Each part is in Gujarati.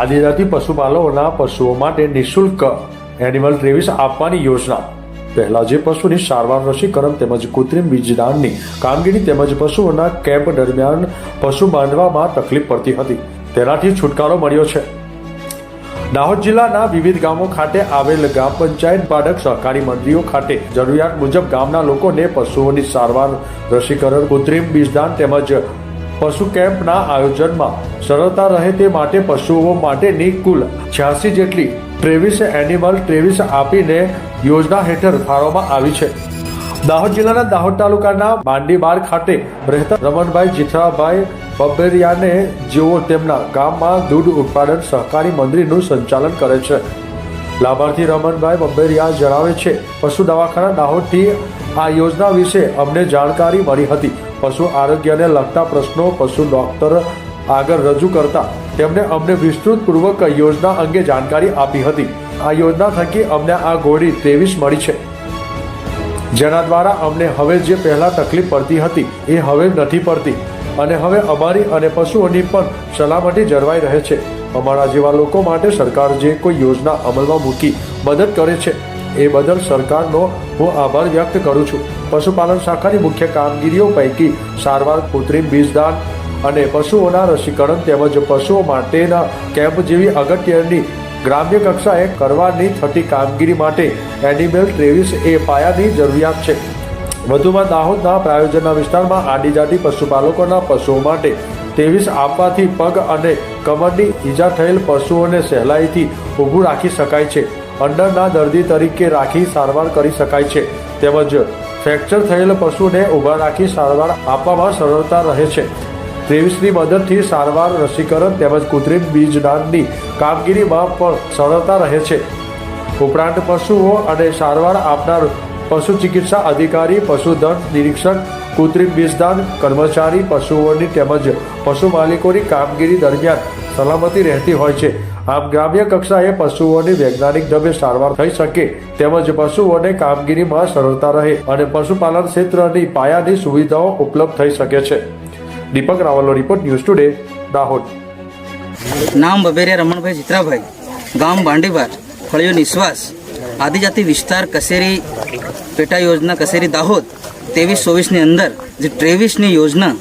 આદિજાતિ પશુપાલકોના પશુઓ માટે નિઃશુલ્ક એનિમલ ટ્રેવિસ આપવાની યોજના. પહેલા જે પશુની સારવાર, રસીકરણ તેમજ કૃત્રિમ બીજદાનની કામગીરી તેમજ પશુઓના કેમ્પ દરમિયાન પશુ બાંધવામાં તકલીફ પડતી હતી, તેનાથી છુટકારો મળ્યો છે. દાહોદ જિલ્લાના વિવિધ ગામો ખાતે આવેલ ગ્રામ પંચાયત ઉત્પાદક સહકારી મંડળીઓ ખાતે જરૂરિયાત મુજબ ગામના લોકોને પશુઓની સારવાર, રસીકરણ, કૃત્રિમ બીજદાન તેમજ પશુ કેમ્પના આયોજનમાં સરળતા રહે તે માટે પશુઓ માટેની કુલ 86 જેટલી ટ્રેવિસ એનિમલ ટ્રેવિસ આપીને યોજના હેઠળ ફાળવવામાં આવી છે. દાહોદ જિલ્લાના દાહોદ તાલુકાના માંડીબાર ખાતે રહેતા રમણભાઈ જીઠાભાઈ બબ્બેરિયાને જેઓ તેમના ગામમાં દૂધ ઉત્પાદન સહકારી મંડળીનું સંચાલન કરે છે. લાભાર્થી રમણભાઈ બબ્બેરિયા જણાવે છે, પશુ દવાખાના દાહોદથી આ યોજના વિશે અમને જાણકારી મળી હતી. પશુ આરોગ્યને લગતા પ્રશ્નો પશુ ડોક્ટર આગળ રજૂ કરતા તેમણે અમને વિસ્તૃતપૂર્વક યોજના અંગે જાણકારી આપી હતી. આ યોજના થકી અમને આ ઘોડી 23 મળી છે, જેના દ્વારા અમને હવે જે પહેલા તકલીફ પડતી હતી એ હવે નથી પડતી અને હવે અમારી અને પશુઓની પણ સલામતી જળવાઈ રહે છે. અમારા જેવા લોકો માટે સરકાર જે કોઈ યોજના અમલમાં મૂકી મદદ કરે છે એ બદલ સરકારનો હું આભાર વ્યક્ત કરું છું. પશુપાલન શાખાની મુખ્ય કામગીરીઓ પૈકી સારવાર, કૃત્રિમ બીજદાન અને પશુઓના રસીકરણ તેમજ પશુઓ માટેના કેમ્પ જેવી અગત્યની ગ્રામ્ય કક્ષાએ કરવાની થતી કામગીરી માટે એનિમલ ટ્રેવિસ એ પાયાની જરૂરિયાત છે. વધુમાં દાહોદના પ્રાયોજનના વિસ્તારમાં આદિજાતિ પશુપાલકોના પશુઓ માટે 23 આપવાથી પગ અને કમરની ઈજા થયેલ પશુઓને સહેલાઈથી ઊભું રાખી શકાય છે, અંડરના દર્દી તરીકે રાખી સારવાર કરી શકાય છે તેમજ ફ્રેક્ચર થયેલ પશુને ઊભા રાખી સારવાર આપવામાં સરળતા રહે છે. ટ્રેવિસની મદદથી સારવાર, રસીકરણ તેમજ કૃત્રિમ બીજદાનની કામગીરીમાં પણ સરળતા રહે છે. ઉપરાંત પશુઓ અને સારવાર આપનાર પશુ ચિકિત્સા અધિકારી, પશુધન નિરીક્ષક, કૃત્રિમ બીજદાન કર્મચારી પશુઓની તેમજ પશુ માલિકોની કામગીરી દરમિયાન સલામતી રહેતી હોય છે. આમ ગ્રામ્ય કક્ષાએ પશુઓની વૈજ્ઞાનિક ઢબે સારવાર થઈ શકે તેમજ પશુઓને કામગીરીમાં સરળતા રહે અને પશુપાલન ક્ષેત્રની પાયાની સુવિધાઓ ઉપલબ્ધ થઈ શકે છે. દીપક રાવલનો રિપોર્ટ, ન્યૂઝ ટુડે, દાહોદ. નામ બબેરિયા રમણભાઈ જીત્રાભાઈ, ગામ બાંડીબાર, ફળિયો નિશ્વાસ, આદિજાતિ વિસ્તાર કસેરી પેટા યોજના કસેરી દાહોદ 23-24ની અંદર જે ટ્રેવિસની યોજના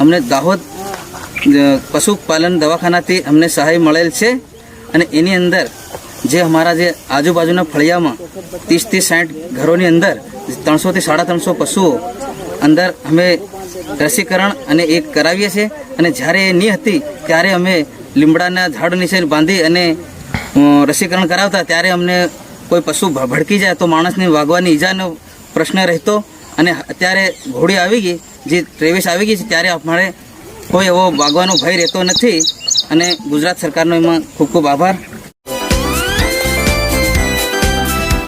અમને દાહોદ પશુપાલન દવાખાનાથી અમને સહાય મળેલ છે અને એની અંદર જે અમારા જે આજુબાજુના ફળિયામાં 30-60 ઘરોની અંદર 300 થી 350 પશુઓ અંદર અમે રસીકરણ અને એક કરાવીએ છીએ અને જ્યારે એ નહીં હતી ત્યારે અમે લીમડાના ઝાડ નીચે બાંધી અને રસીકરણ કરાવતા ત્યારે અમને કોઈ પશુ ભડકી જાય તો માણસને વાગવાની ઈજાનો પ્રશ્ન રહેતો અને અત્યારે ઘોડી આવી ગઈ, જે ટ્રેવિસ આવી ગઈ છે ત્યારે અમારે કોઈ એવો વાગવાનો ભય રહેતો નથી અને ગુજરાત સરકારનો એમાં ખૂબ ખૂબ આભાર.